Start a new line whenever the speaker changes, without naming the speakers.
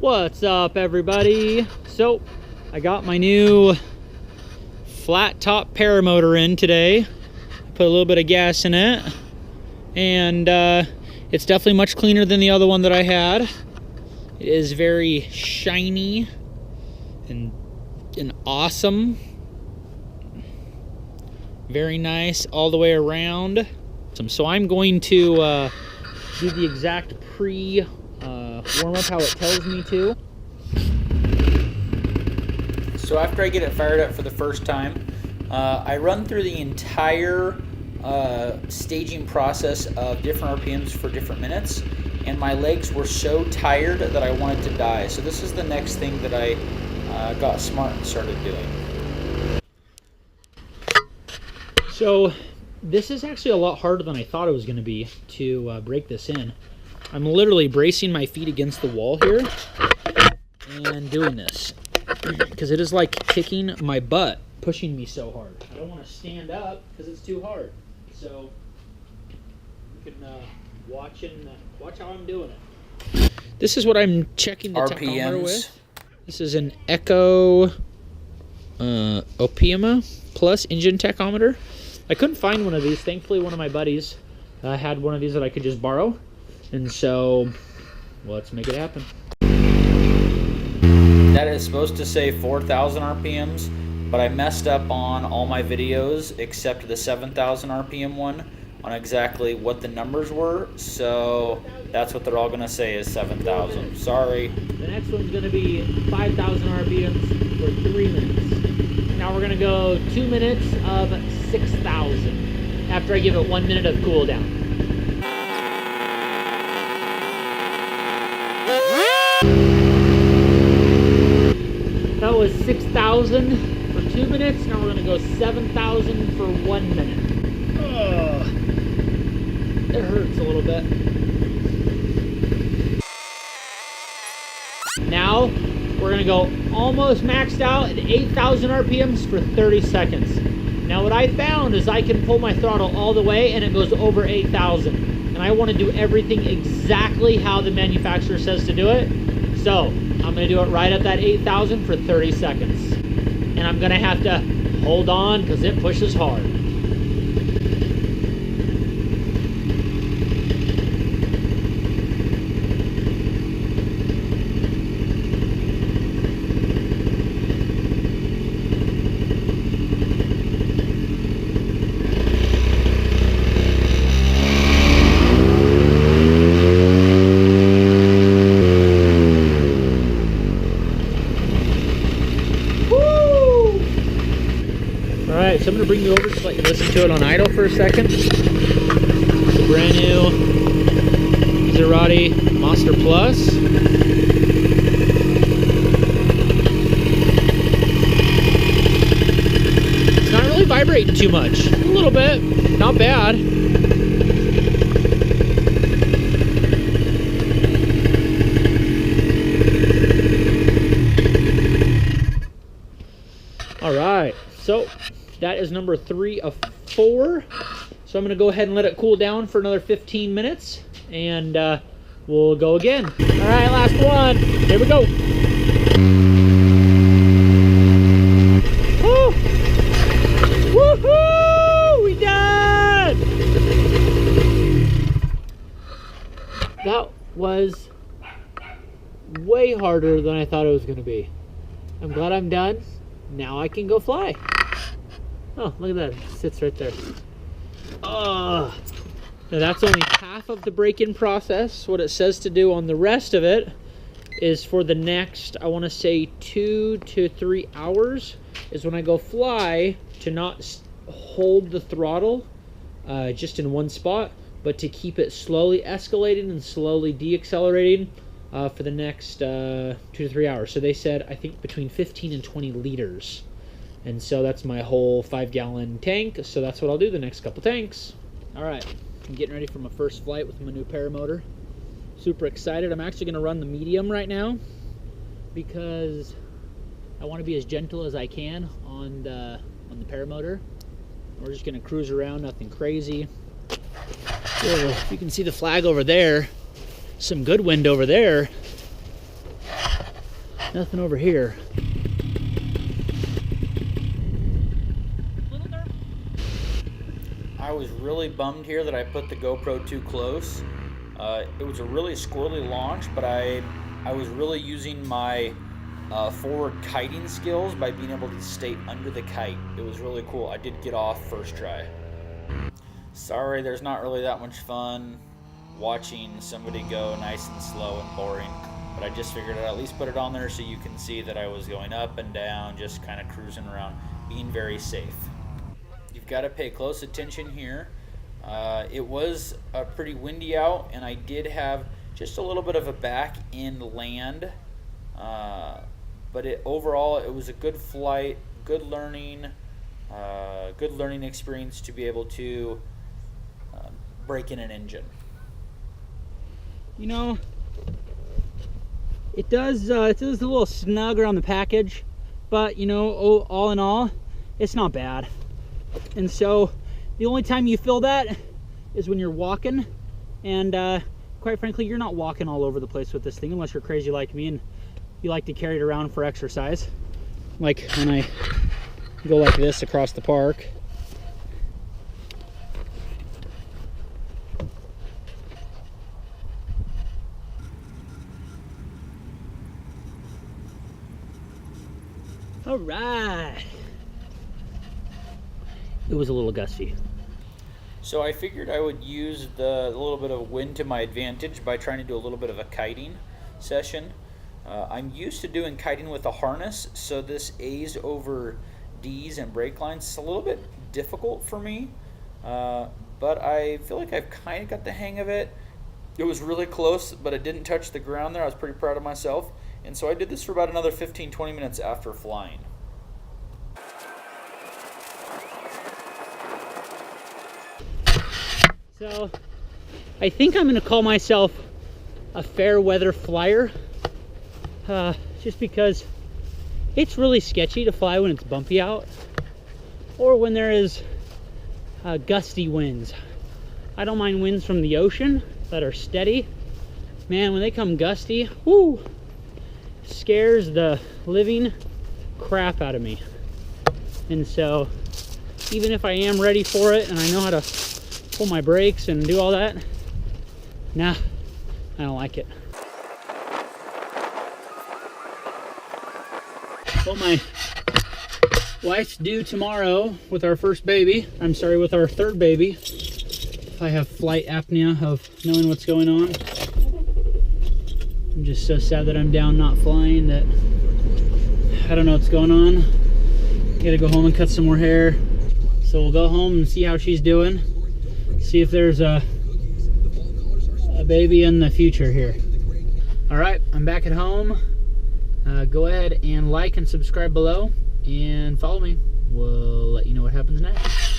What's up, everybody? So I got my new flat top paramotor in today. I put a little bit of gas in it, and it's definitely much cleaner than the other one that I had. It is very shiny and awesome. Very nice all the way around. So I'm going to do the exact warm up how it tells me to. So after I get it fired up for the first time, I run through the entire staging process of different RPMs for different minutes, and my legs were so tired that I wanted to die. So this is the next thing that I got smart and started doing. So this is actually a lot harder than I thought it was going to be to break this in. I'm literally bracing my feet against the wall here and doing this because it is like kicking my butt, pushing me so hard. I don't want to stand up because it's too hard. So you can watch how I'm doing it. This is what I'm checking the tachometer with. This is an Echo Opima Plus engine tachometer. I couldn't find one of these. Thankfully, one of my buddies had one of these that I could just borrow. And so, well, let's make it happen. That is supposed to say 4,000 RPMs, but I messed up on all my videos except the 7,000 RPM one on exactly what the numbers were. So that's what they're all going to say is 7,000. Sorry. The next one's going to be 5,000 RPMs for 3 minutes. Now we're going to go 2 minutes of 6,000 after I give it 1 minute of cool down. That was 6,000 for 2 minutes. Now we're going to go 7,000 for 1 minute. Ugh. It hurts a little bit. Now we're going to go almost maxed out at 8,000 RPMs for 30 seconds. Now what I found is I can pull my throttle all the way and it goes over 8,000. And I want to do everything exactly how the manufacturer says to do it. So I'm going to do it right at that 8,000 for 30 seconds. And I'm going to have to hold on because it pushes hard. So I'm going to bring you over just let you listen to it on idle for a second. It's a brand new Maserati Monster Plus. It's not really vibrating too much. A little bit. Not bad. All right. So that is number 3 of 4. So I'm going to go ahead and let it cool down for another 15 minutes. And we'll go again. All right, last one. Here we go. Woo! Woohoo! We done! That was way harder than I thought it was going to be. I'm glad I'm done. Now I can go fly. Oh, look at that. It sits right there. Oh. Now that's only half of the break-in process. What it says to do on the rest of it is for the next, I want to say 2 to 3 hours is when I go fly to not hold the throttle just in one spot, but to keep it slowly escalating and slowly de-accelerating for the next 2 to 3 hours. So they said, I think between 15 and 20 liters. And so that's my whole 5-gallon tank. So that's what I'll do the next couple tanks. All right, I'm getting ready for my first flight with my new paramotor. Super excited. I'm actually gonna run the medium right now because I want to be as gentle as I can on the paramotor. We're just gonna cruise around, nothing crazy. Oh, you can see the flag over there. Some good wind over there. Nothing over here.
I was really bummed here that I put the GoPro too close. It was a really squirrely launch, but I was really using my forward kiting skills by being able to stay under the kite. It was really cool. I did get off first try. Sorry, there's not really that much fun watching somebody go nice and slow and boring, but I just figured I'd at least put it on there so you can see that I was going up and down, just kind of cruising around, being very safe. You've got to pay close attention here. It was pretty windy out, and I did have just a little bit of a back end land, but overall it was a good flight, good learning experience to be able to break in an engine.
You know, it does a little snug around the package, but you know, all in all, it's not bad. And so the only time you feel that is when you're walking, and quite frankly, you're not walking all over the place with this thing unless you're crazy like me and you like to carry it around for exercise, like when I go like this across the park. All right. It was a little gusty.
So I figured I would use the little bit of wind to my advantage by trying to do a little bit of a kiting session. I'm used to doing kiting with a harness, so this A's over D's and brake lines is a little bit difficult for me, but I feel like I've kind of got the hang of it. It was really close, but it didn't touch the ground there. I was pretty proud of myself, and so I did this for about another 15-20 minutes after flying.
So I think I'm going to call myself a fair weather flyer, just because it's really sketchy to fly when it's bumpy out or when there is gusty winds. I don't mind winds from the ocean that are steady. Man, when they come gusty, whoo, scares the living crap out of me. And so even if I am ready for it and I know how to pull my brakes and do all that, nah, I don't like it. Well, my wife's due tomorrow with our first baby. I'm sorry, with our third baby. I have flight apnea of knowing what's going on. I'm just so sad that I'm down not flying that I don't know what's going on. Gotta go home and cut some more hair. So we'll go home and see how she's doing. See if there's a baby in the future here. All right, I'm back at home. Go ahead and like and subscribe below and follow me. We'll let you know what happens next.